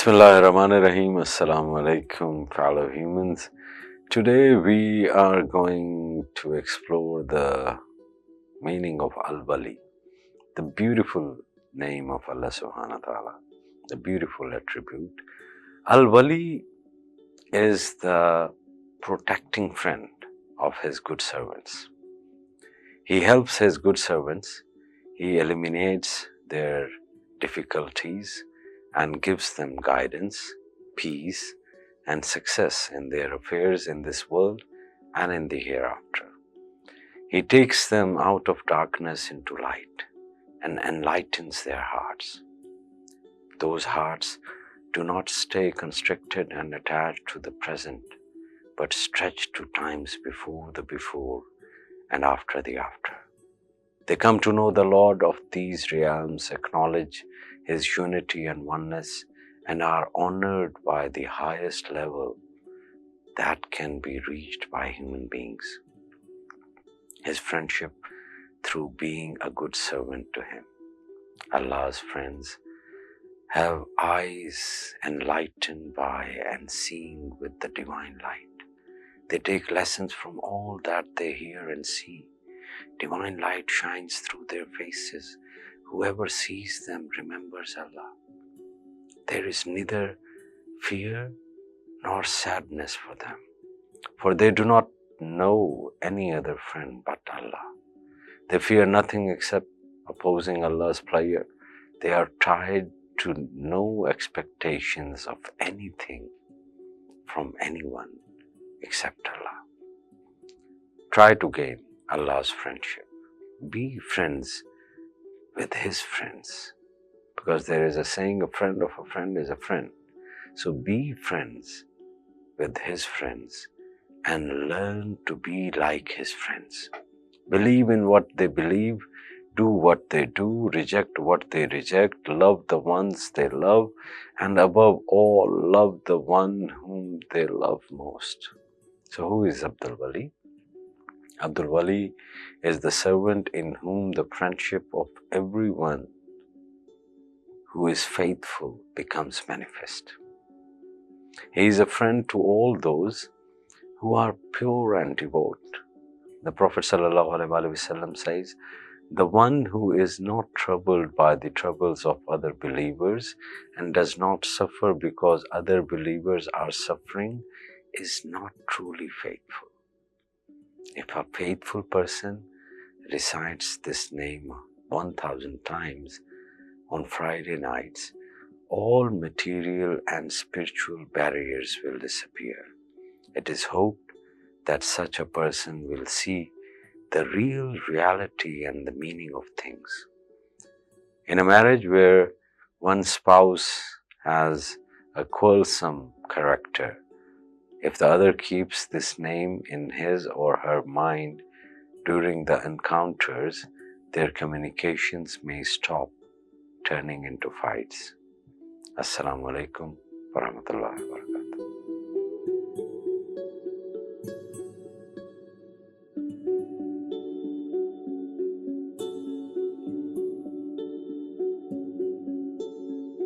Bismillahirrahmanirrahim. Assalamu alaikum, fellow humans. Today we are going to explore the meaning of Al-Wali, the beautiful name of Allah subhanahu wa ta'ala, the beautiful attribute. Al-Wali is the protecting friend of his good servants. He helps his good servants, he eliminates their difficulties and gives them guidance, peace, and success in their affairs in this world and in the hereafter. He takes them out of darkness into light and enlightens their hearts. Those hearts do not stay constricted and attached to the present, but stretch to times before the before and after the after. They come to know the Lord of these realms, acknowledge His unity and oneness, and are honored by the highest level that can be reached by human beings. His friendship through being a good servant to Him. Allah's friends have eyes enlightened by and seeing with the divine light. They take lessons from all that they hear and see. Divine light shines through their faces. Whoever sees them remembers Allah. There is neither fear nor sadness for them, for they do not know any other friend but Allah. They fear nothing except opposing Allah's pleasure. They are tied to no expectations of anything from anyone except Allah. Try to gain Allah's friendship. Be friends with His friends, because there is a saying, a friend of a friend is a friend. So be friends with His friends and learn to be like His friends. Believe in what they believe, do what they do, reject what they reject, love the ones they love, and above all, love the one whom they love most. So who is Abdul Wali? Abdul Wali is the servant in whom the friendship of everyone who is faithful becomes manifest. He is a friend to all those who are pure and devout. The Prophet ﷺ says, "The one who is not troubled by the troubles of other believers and does not suffer because other believers are suffering is not truly faithful." If a faithful person recites this name 1000 times on Friday nights, all material and spiritual barriers will disappear. It is hoped that such a person will see the real reality and the meaning of things. In a marriage where one spouse has a quarrelsome character, if the other keeps this name in his or her mind during the encounters, their communications may stop turning into fights. Assalamu alaikum wa rahmatullahi wa barakatuh.